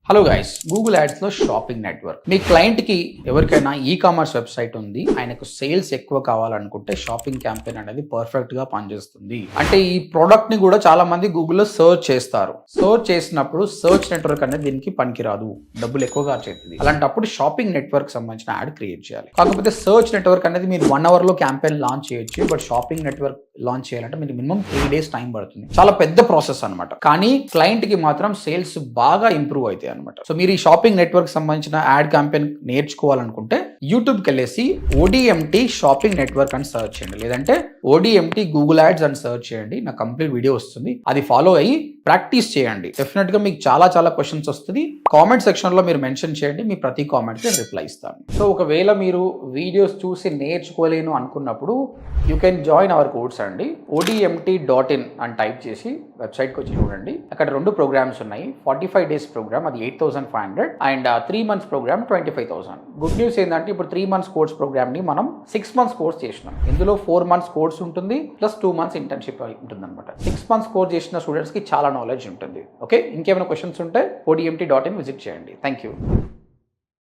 Hello guys, Google ads లో shopping network. మీ client కి ఎవరికైనా ఈ కామర్స్ వెబ్సైట్ ఉంది, ఆయనకు సేల్స్ ఎక్కువ కావాలనుకుంటే షాపింగ్ క్యాంపెయిన్ అనేది పర్ఫెక్ట్ గా పనిచేస్తుంది. అంటే ఈ ప్రోడక్ట్ ని కూడా చాలా మంది గూగుల్లో సర్చ్ చేస్తారు. సర్చ్ చేసినప్పుడు సర్చ్ నెట్వర్క్ అనేది దీనికి పనికిరాదు, డబ్బులు ఎక్కువగా చేస్తుంది. అలాంటప్పుడు షాపింగ్ నెట్వర్క్ సంబంధించిన యాడ్ క్రియేట్ చేయాలి. కాకపోతే సర్చ్ నెట్వర్క్ అనేది మీరు 1 hour లో క్యాంపెయిన్ లాంచ్ చేయొచ్చు. బట్ షాపింగ్ నెట్వర్క్ లాంచ్ చేయాలంటే మీకు మినిమం 3 days టైం పడుతుంది. చాలా పెద్ద ప్రాసెస్ అనమాట. కానీ క్లయింట్ కి మాత్రం సేల్స్ బాగా ఇంప్రూవ్ అవుతాయి అనమాట. సో మీరు ఈ షాపింగ్ నెట్వర్క్ సంబంధించిన యాడ్ క్యాంపెయిన్ నేర్చుకోవాలనుకుంటే యూట్యూబ్కి వెళ్ళేసి ODMT షాపింగ్ నెట్వర్క్ అని సర్చ్ చేయండి, లేదంటే ODMT గూగుల్ యాడ్స్ అని సర్చ్ చేయండి. నా కంప్లీట్ వీడియో వస్తుంది, అది ఫాలో అయ్యి ప్రాక్టీస్ చేయండి. డెఫినెట్ గా మీకు చాలా క్వశ్చన్స్ వస్తుంది. కామెంట్ సెక్షన్ లో మీరు మెన్షన్ చేయండి, మీ ప్రతి కామెంట్ కి రిప్లై ఇస్తాను. సో ఒకవేళ మీరు వీడియోస్ చూసి నేర్చుకోలేను అనుకున్నప్పుడు you can join hour course అండి. ODMT.in అని టైప్ చేసి వెబ్సైట్కి వచ్చి చూడండి. అక్కడ 2 ప్రోగ్రామ్స్ ఉన్నాయి. 45 days ప్రోగ్రామ్, అది 8,500, and 3 months programme 25,000. Good news ఏంటంటే ఇప్పుడు 3 months కోర్స్ ప్రోగ్రామ్ ని మనం 6 months కోర్స్ చేసినాం. ఇందులో 4 months కోర్స్ ఉంటుంది, ప్లస్ 2 months ఇంటర్న్షిప్ ఉంటుంది అనమాట. 6 months కోర్స్ చేసిన స్టూడెంట్స్ కి చాలా నాలెడ్జ్ ఉంటుంది. ఓకే, ఇంకేమైనా క్వశ్చన్స్ ఉంటే ODMT.in విజిట్ చేయండి. Thank you.